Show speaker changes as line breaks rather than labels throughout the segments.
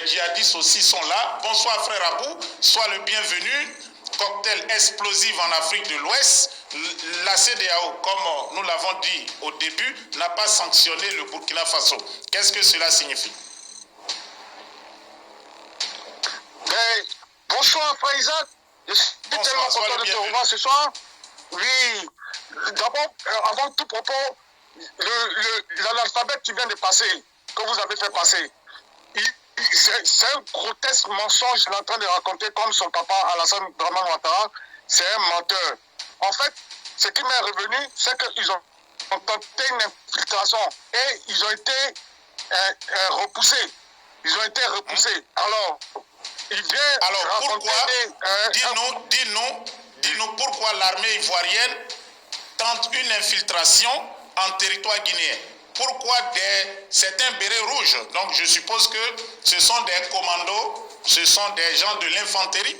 djihadistes aussi sont là. Bonsoir frère Abou, sois le bienvenu. Cocktail explosif en Afrique de l'Ouest. La CEDEAO, comme nous l'avons dit au début, n'a pas sanctionné le Burkina Faso. Qu'est-ce que cela signifie?
Bonsoir frère Isaac, je suis tellement content de te revoir ce soir. Oui, d'abord, avant tout propos, l'alphabet qui vient de passer, que vous avez fait passer, c'est un grotesque mensonge qu'il est en train de raconter comme son papa Alassane Dramane Ouattara. C'est un menteur. En fait, ce qui m'est revenu, c'est qu'ils ont tenté une infiltration et ils ont été repoussés. Ils ont été repoussés. Alors, il vient
pourquoi dis-nous pourquoi l'armée ivoirienne tente une infiltration en territoire guinéen. Pourquoi certains bérets rouges, donc je suppose que ce sont des commandos, ce sont des gens de l'infanterie,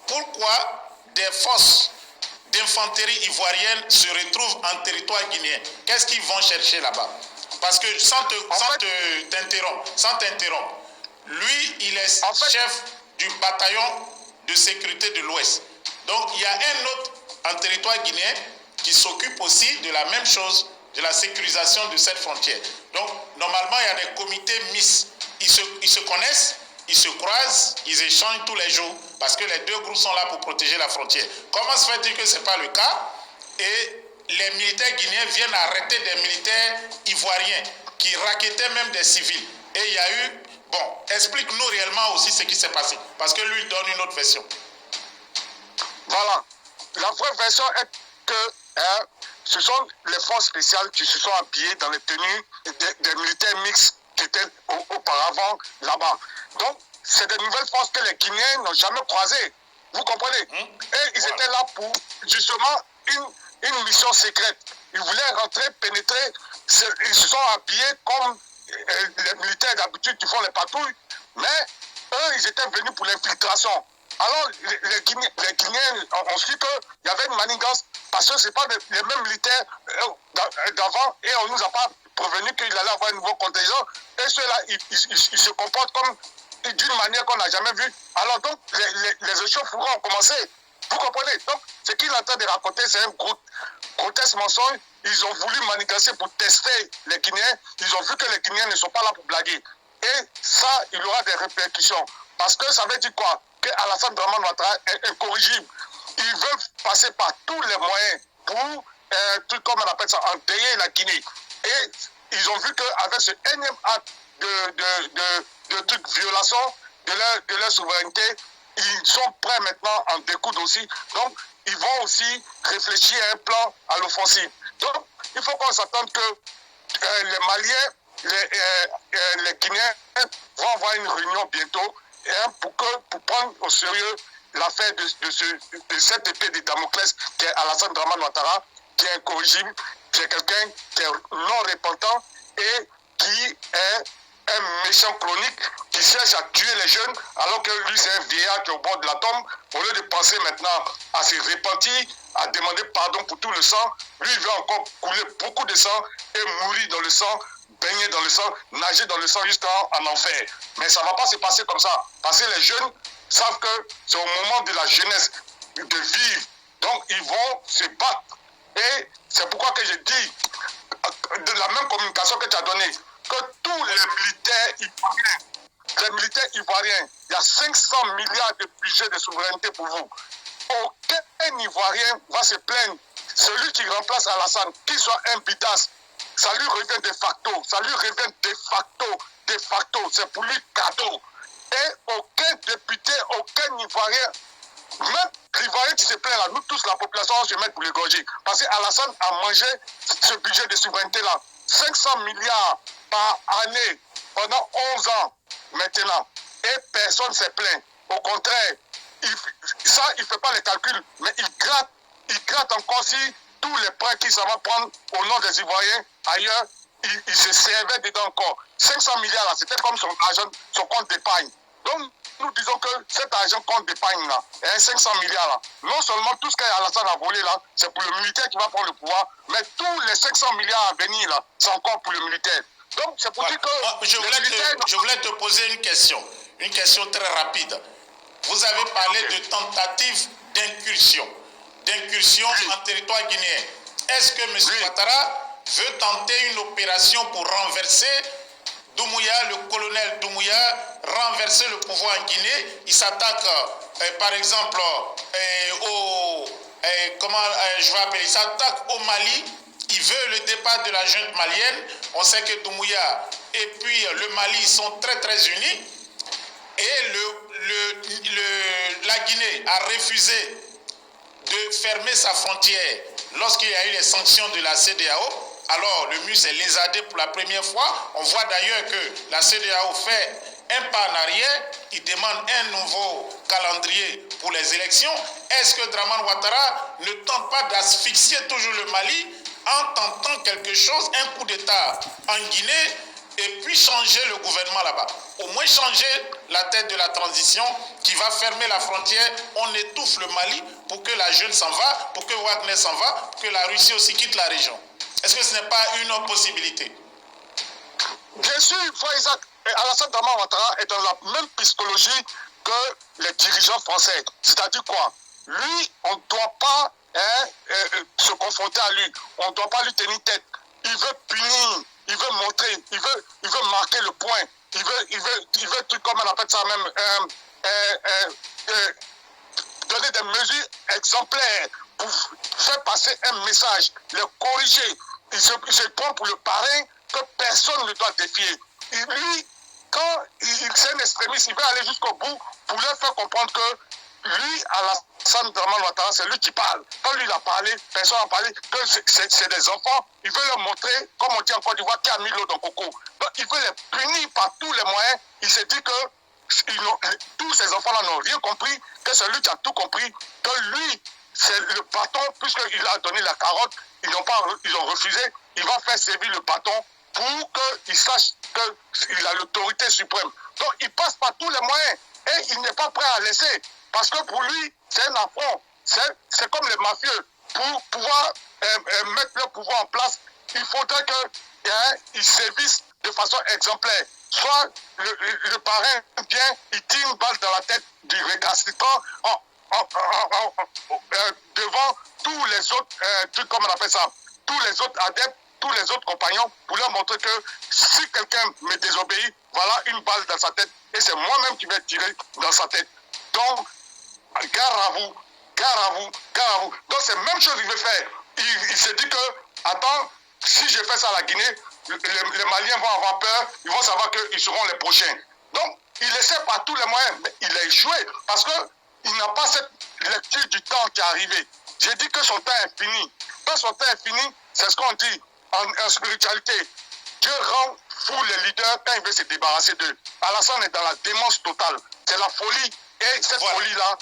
pourquoi des forces d'infanterie ivoirienne se retrouvent en territoire guinéen? Qu'est-ce qu'ils vont chercher là-bas? Parce que sans t'interrompre, lui, il est chef du bataillon de sécurité de l'Ouest. Donc, il y a un autre en territoire guinéen qui s'occupe aussi de la même chose, de la sécurisation de cette frontière. Donc, normalement, il y a des comités mixtes. Ils se connaissent, ils se croisent, ils échangent tous les jours parce que les deux groupes sont là pour protéger la frontière. Comment se fait-il que ce n'est pas le cas? Et les militaires guinéens viennent arrêter des militaires ivoiriens qui racketaient même des civils. Et il y a eu... Bon, explique-nous réellement aussi ce qui s'est passé, parce que lui donne une autre version.
Voilà. La vraie version est que ce sont les forces spéciales qui se sont habillées dans les tenues des militaires mixtes qui étaient auparavant là-bas. Donc, c'est des nouvelles forces que les Guinéens n'ont jamais croisées. Vous comprenez? Et ils étaient là pour, justement, une mission secrète. Ils voulaient rentrer, pénétrer. Ils se sont habillés comme les militaires d'habitude qui font les patrouilles, mais eux, ils étaient venus pour l'infiltration. Alors, les Guinéens ont su qu'il y avait une manigance, parce que ce n'est pas les mêmes militaires d'avant, et on ne nous a pas prévenu qu'il allait avoir un nouveau contingent, et ceux-là, ils se comportent comme d'une manière qu'on n'a jamais vue. Alors donc, les échauffourées ont commencé. Vous comprenez? Donc, ce qu'il est en train de raconter, c'est un grotesque mensonge. Ils ont voulu manigancer pour tester les Guinéens. Ils ont vu que les Guinéens ne sont pas là pour blaguer. Et ça, il y aura des répercussions. Parce que ça veut dire quoi? Que Alassane Dramane Ouattara est incorrigible. Ils veulent passer par tous les moyens pour, comme on appelle ça, enterrer la Guinée. Et ils ont vu qu'avec ce énième acte de violation de leur souveraineté, ils sont prêts maintenant à en découdre aussi. Donc, ils vont aussi réfléchir à un plan à l'offensive. Donc, il faut qu'on s'attende que les Maliens, les Guinéens vont avoir une réunion bientôt pour prendre au sérieux l'affaire de cette épée de Damoclès qui est Alassane Dramane Ouattara, qui est incorrigible, qui est quelqu'un qui est non repentant et qui est un méchant chronique qui cherche à tuer les jeunes alors que lui c'est un vieillard qui est au bord de la tombe. Au lieu de penser maintenant à se repentir, à demander pardon pour tout le sang, lui il veut encore couler beaucoup de sang et mourir dans le sang, baigner dans le sang, nager dans le sang jusqu'en enfer. Mais ça ne va pas se passer comme ça. Parce que les jeunes savent que c'est au moment de la jeunesse de vivre. Donc ils vont se battre. Et c'est pourquoi que je dis, de la même communication que tu as donnée, que tous les militaires ivoiriens, il y a 500 milliards de budget de souveraineté pour vous. Aucun Ivoirien va se plaindre. Celui qui remplace Alassane, qu'il soit un bidas, ça lui revient de facto. Ça lui revient de facto. C'est pour lui cadeau. Et aucun député, aucun Ivoirien, même l'Ivoirien qui se plaint là, nous tous, la population, va se mettre pour l'égorger. Parce qu'Alassane a mangé ce budget de souveraineté-là. 500 milliards par année pendant 11 ans maintenant. Et personne ne s'est plaint. Au contraire, il ne fait pas les calculs, mais il gratte encore si tous les prêts qu'il s'en va prendre au nom des Ivoiriens ailleurs, il se servait dedans encore. 500 milliards là, c'était comme son argent, son compte d'épargne. Donc, nous disons que cet argent compte d'épargne là, 500 milliards là, non seulement tout ce qu'Alassane a volé là, c'est pour le militaire qui va prendre le pouvoir, mais tous les 500 milliards à venir là, c'est encore pour le militaire. Donc, c'est pour dire que...
Je voulais te poser une question. une question très rapide. Vous avez parlé de tentative d'incursion en territoire guinéen. Est-ce que M. Ouattara veut tenter une opération pour renverser Doumbouya, le colonel Doumbouya, renverser le pouvoir en Guinée? Il s'attaque, par exemple, il s'attaque au Mali. Il veut le départ de la junte malienne. On sait que Doumbouya et puis le Mali sont très très unis. Et la Guinée a refusé de fermer sa frontière lorsqu'il y a eu les sanctions de la CEDEAO. Alors le MUS est lézardé pour la première fois. On voit d'ailleurs que la CEDEAO fait un pas en arrière. Il demande un nouveau calendrier pour les élections. Est-ce que Dramane Ouattara ne tente pas d'asphyxier toujours le Mali en tentant quelque chose, un coup d'État en Guinée, et puis changer le gouvernement là-bas? Au moins changer la tête de la transition qui va fermer la frontière. On étouffe le Mali pour que la jeune s'en va, pour que Wagner s'en va, pour que la Russie aussi quitte la région. Est-ce que ce n'est pas une autre possibilité?
Bien sûr, frère Isaac, Alassane Dramane Ouattara est dans la même psychologie que les dirigeants français. C'est-à-dire quoi? Lui, on ne doit pas se confronter à lui. On ne doit pas lui tenir tête. Il veut punir, il veut montrer, il veut marquer le point. Il veut tout comme on appelle ça même, donner des mesures exemplaires pour faire passer un message, le corriger. Il se prend pour le parrain que personne ne doit défier. Lui, quand c'est un extrémiste, il veut aller jusqu'au bout pour leur faire comprendre que lui, Alassane Dramane Ouattara, c'est lui qui parle. Quand lui il a parlé, personne n'a parlé, que c'est des enfants. Il veut leur montrer, comme on dit en Côte d'Ivoire, qui a mis l'eau dans le coco. Donc il veut les punir par tous les moyens. Il s'est dit que tous ces enfants-là n'ont rien compris, que c'est lui qui a tout compris, que lui, c'est le bâton, puisqu'il a donné la carotte, ils ont refusé, il va faire servir le bâton pour qu'ils sachent qu'il a l'autorité suprême. Donc il passe par tous les moyens et il n'est pas prêt à laisser. Parce que pour lui, c'est un affront. C'est comme les mafieux. Pour pouvoir mettre leur pouvoir en place, il faudrait qu'ils sévissent de façon exemplaire. Soit le parrain vient, il tire une balle dans la tête du récalcitrant devant tous les autres, comment on appelle ça, tous les autres adeptes, tous les autres compagnons, pour leur montrer que si quelqu'un me désobéit, voilà une balle dans sa tête et c'est moi-même qui vais tirer dans sa tête. Donc, gare à vous, gare à vous, gare à vous. Donc c'est la même chose qu'il veut faire. Il se dit que, attends, si je fais ça à la Guinée, les Maliens vont avoir peur, ils vont savoir qu'ils seront les prochains. Donc, il essaie par tous les moyens, mais il a échoué parce qu'il n'a pas cette lecture du temps qui est arrivé. J'ai dit que son temps est fini. Quand son temps est fini, c'est ce qu'on dit en spiritualité. Dieu rend fou les leaders quand il veut se débarrasser d'eux. Alassane est dans la démence totale. C'est la folie. Et cette folie-là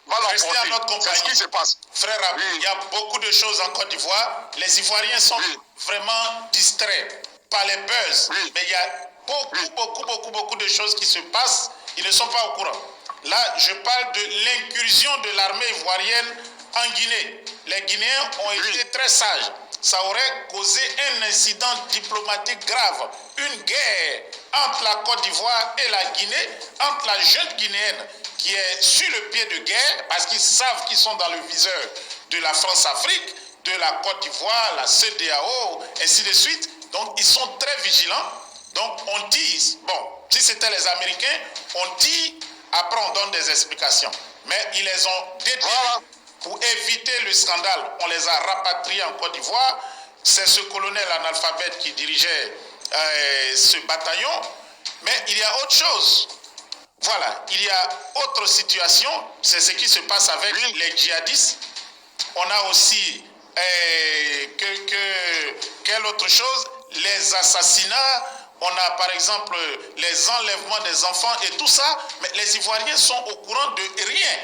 va l'emporter. C'est ce qui se passe.
Frère Abou, il y a beaucoup de choses en Côte d'Ivoire. Les Ivoiriens sont vraiment distraits par les buzz. Mais il y a beaucoup de choses qui se passent. Ils ne sont pas au courant. Là, je parle de l'incursion de l'armée ivoirienne en Guinée. Les Guinéens ont été très sages. Ça aurait causé un incident diplomatique grave. Une guerre entre la Côte d'Ivoire et la Guinée, entre la junte guinéenne qui est sur le pied de guerre, parce qu'ils savent qu'ils sont dans le viseur de la France-Afrique, de la Côte d'Ivoire, la CEDEAO, ainsi de suite. Donc, ils sont très vigilants. Donc, on dit, bon, si c'était les Américains, on dit, après on donne des explications. Mais ils les ont détenus pour éviter le scandale. On les a rapatriés en Côte d'Ivoire. C'est ce colonel analphabète qui dirigeait ce bataillon. Mais il y a autre chose. Voilà, il y a autre situation, c'est ce qui se passe avec les djihadistes. On a aussi, quelle autre chose? Les assassinats, on a par exemple les enlèvements des enfants et tout ça, mais les Ivoiriens sont au courant de rien.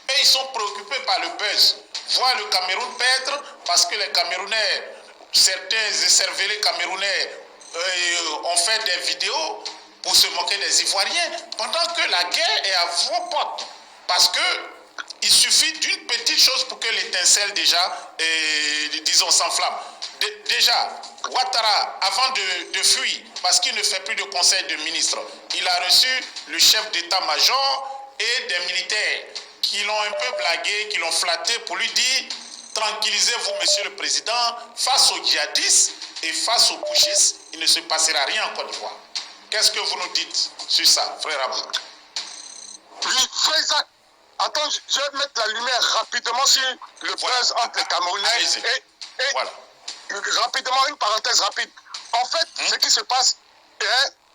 Et ils sont préoccupés par le buzz. Voir le Cameroun perdre, parce que les Camerounais, certains écervelés Camerounais ont fait des vidéos pour se moquer des Ivoiriens, pendant que la guerre est à vos portes. Parce que Il suffit d'une petite chose pour que l'étincelle déjà, disons, s'enflamme. Déjà, Ouattara, avant de fuir, parce qu'il ne fait plus de conseil de ministres, il a reçu le chef d'état-major et des militaires qui l'ont un peu blagué, qui l'ont flatté pour lui dire « Tranquillisez-vous, monsieur le président, face aux djihadistes et face aux putschistes, il ne se passera rien en Côte d'Ivoire. » Qu'est-ce que vous nous dites sur ça, frère Abou?
Oui, frère Isaac. Attends, je vais mettre la lumière rapidement sur le buzz entre les Camerounais et
voilà.
Rapidement, une parenthèse rapide. En fait, ce qui se passe,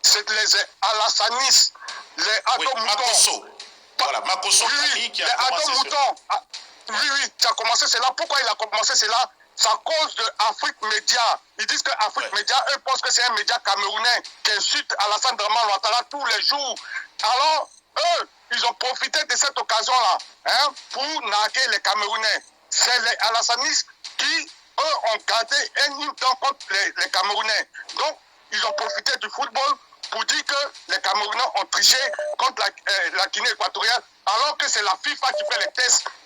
c'est que les Alassanis, les Ado-Moutons.
Voilà, Makosso qui a commencé
Ado-Moutons. Oui, ça a commencé, c'est là. Pourquoi il a commencé, c'est là? C'est à cause de Afrique Média. Ils disent que Afrique Média, eux pensent que c'est un média camerounais qui insulte Alassane Draman Ouattara tous les jours. Alors, eux, ils ont profité de cette occasion-là pour narguer les Camerounais. C'est les Alassanistes qui, eux, ont gardé un hymne contre les Camerounais. Donc, ils ont profité du football pour dire que les Camerounais ont triché contre la Guinée équatoriale, alors que c'est la FIFA qui fait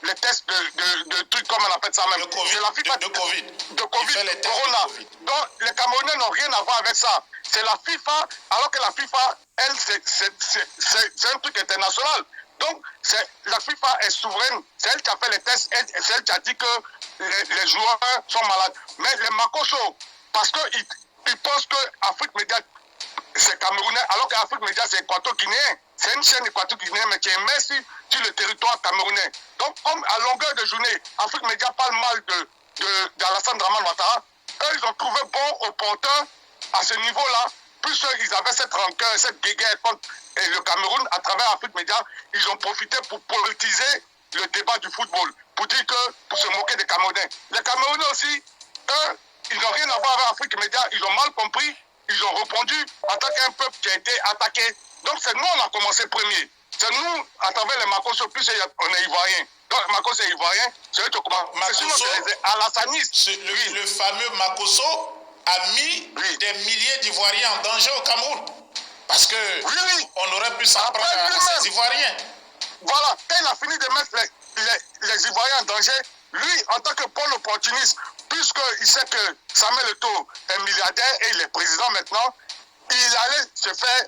les tests de trucs, comme on appelle ça même.
C'est
la FIFA
de Covid.
De Corona. Donc, les Camerounais n'ont rien à voir avec ça. C'est la FIFA, alors que la FIFA, elle, c'est un truc international. Donc, la FIFA est souveraine. C'est elle qui a fait les tests, c'est elle qui a dit que les joueurs sont malades. Mais les Makosso, parce qu'ils pensent que Afrique Média, c'est camerounais, alors qu'Afrique Média, c'est équato-guinéen. C'est une chaîne équato-guinéenne, mais qui est émergée sur le territoire camerounais. Donc, comme à longueur de journée, Afrique Média parle mal d'Alassane Draman Ouattara, eux, ils ont trouvé bon, opportun, à ce niveau-là, plus ils avaient cette rancœur, cette guéguerre contre le Cameroun, à travers Afrique Média, ils ont profité pour politiser le débat du football, pour dire que, pour se moquer des Camerounais. Les Camerounais aussi, eux, ils n'ont rien à voir avec Afrique Média, ils ont mal compris, ils ont répondu en tant qu'un peuple qui a été attaqué. Donc c'est nous, on a commencé premier. C'est nous, à travers les Makosso, plus on est ivoiriens. Donc Makosso est ivoirien, c'est eux qui ont commencé. Sinon, c'est les Alassanistes.
Le fameux Makosso a mis des milliers d'Ivoiriens en danger au Cameroun. Parce que on aurait pu s'en prendre à ces Ivoiriens.
Voilà, quand il a fini de mettre les Ivoiriens en danger, lui, en tant que pôle opportuniste, puisqu'il sait que Samuel Eto'o est milliardaire et il est président maintenant, il allait se faire,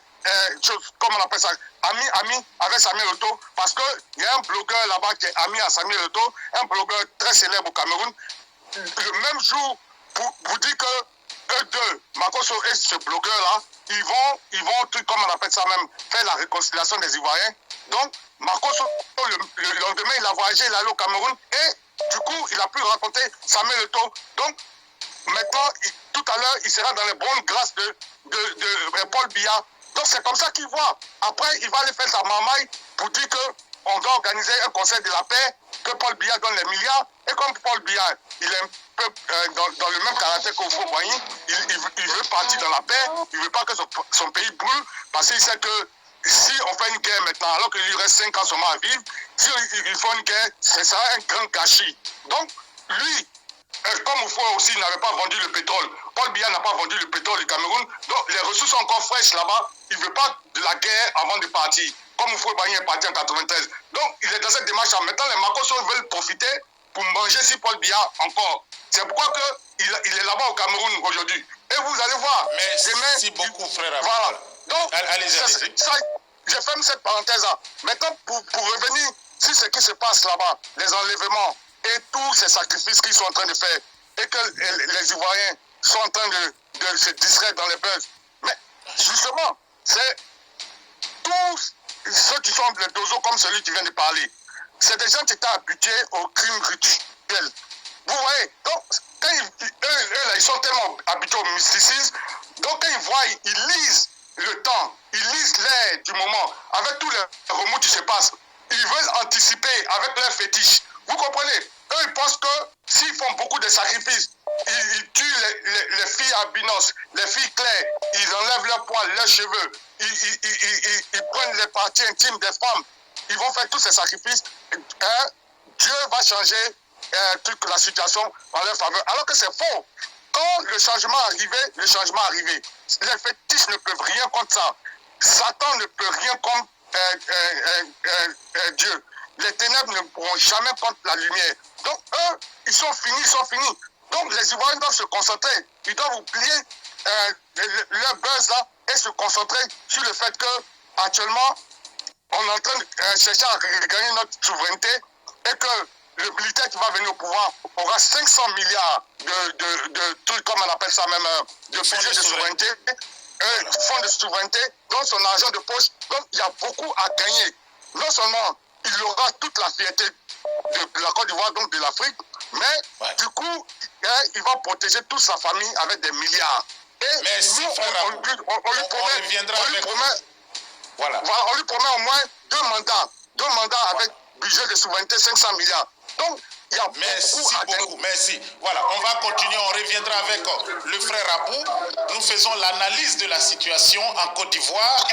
comment on appelle ça, ami avec Samuel Eto'o, parce qu'il y a un blogueur là-bas qui est ami à Samuel Eto'o, un blogueur très célèbre au Cameroun, le même jour, pour dire que eux deux, Makosso et ce blogueur-là, ils vont, comme on appelle ça même, faire la réconciliation des Ivoiriens. Donc, Makosso, le lendemain, il a voyagé, il est allé au Cameroun, et du coup, il a pu rencontrer Samuel Eto'o. Donc, maintenant, tout à l'heure, il sera dans les bonnes grâces de Paul Biya. Donc, c'est comme ça qu'il voit. Après, il va aller faire sa mamaille pour dire qu'on doit organiser un conseil de la paix, que Paul Biya donne les milliards. Et comme Paul Biya, il est un peu dans le même caractère qu'Ofo Boigny, il veut partir dans la paix, il ne veut pas que son pays brûle, parce qu'il sait que si on fait une guerre maintenant, alors qu'il lui reste 5 ans seulement à vivre, si ils font une guerre, ce sera un grand gâchis. Donc, lui, comme Oufou aussi n'avait pas vendu le pétrole, Paul Biya n'a pas vendu le pétrole du Cameroun, donc les ressources sont encore fraîches là-bas, il ne veut pas de la guerre avant de partir, comme Oufou Boigny est parti en 93. Donc, il est dans cette démarche-là. Maintenant, les Makosso veulent profiter pour manger sur Paul Biya encore. C'est pourquoi il est là-bas au Cameroun aujourd'hui. Et vous allez voir.
Merci beaucoup, frère.
Voilà. Donc,
allez-y.
Je ferme cette parenthèse-là. Maintenant, pour revenir sur ce qui se passe là-bas, les enlèvements et tous ces sacrifices qu'ils sont en train de faire, et que les Ivoiriens sont en train de se distraire dans les buzz. Mais justement, c'est tous ceux qui sont des dozos comme celui qui vient de parler. C'est des gens qui étaient habitués aux crimes rituels. Vous voyez, donc, quand ils sont tellement habitués au mysticisme, donc quand ils voient, ils lisent le temps, ils lisent l'air du moment, avec tous les remous qui se passent. Ils veulent anticiper avec leurs fétiches. Vous comprenez? Eux, ils pensent que s'ils font beaucoup de sacrifices, ils tuent les filles albinos, les filles claires, ils enlèvent leurs poils, leurs cheveux, ils prennent les parties intimes des femmes, ils vont faire tous ces sacrifices. Dieu va changer la situation en leur faveur. Alors que c'est faux. Quand le changement arrivait, le changement arrivait. Les fétiches ne peuvent rien contre ça. Satan ne peut rien contre Dieu. les ténèbres ne pourront jamais prendre la lumière. Donc eux, ils sont finis. Donc les Ivoiriens doivent se concentrer, ils doivent oublier leur buzz là et se concentrer sur le fait que actuellement on est en train de chercher à regagner notre souveraineté et que le militaire qui va venir au pouvoir aura 500 milliards de trucs, comme on appelle ça même, de budget de souveraineté, fonds de souveraineté, dans son argent de poche. Donc il y a beaucoup à gagner. Non seulement il aura toute la fierté de la Côte d'Ivoire, donc de l'Afrique, mais du coup, il va protéger toute sa famille avec des milliards. Et
merci,
nous, on lui promet au moins deux mandats avec budget de souveraineté 500 milliards. Donc, il y a
beaucoup. Merci. Voilà, on va continuer, on reviendra avec le frère Abou. Nous faisons l'analyse de la situation en Côte d'Ivoire.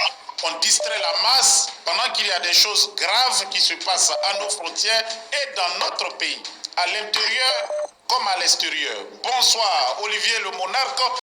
On distrait la masse pendant qu'il y a des choses graves qui se passent à nos frontières et dans notre pays, à l'intérieur comme à l'extérieur. Bonsoir, Olivier le Monarque.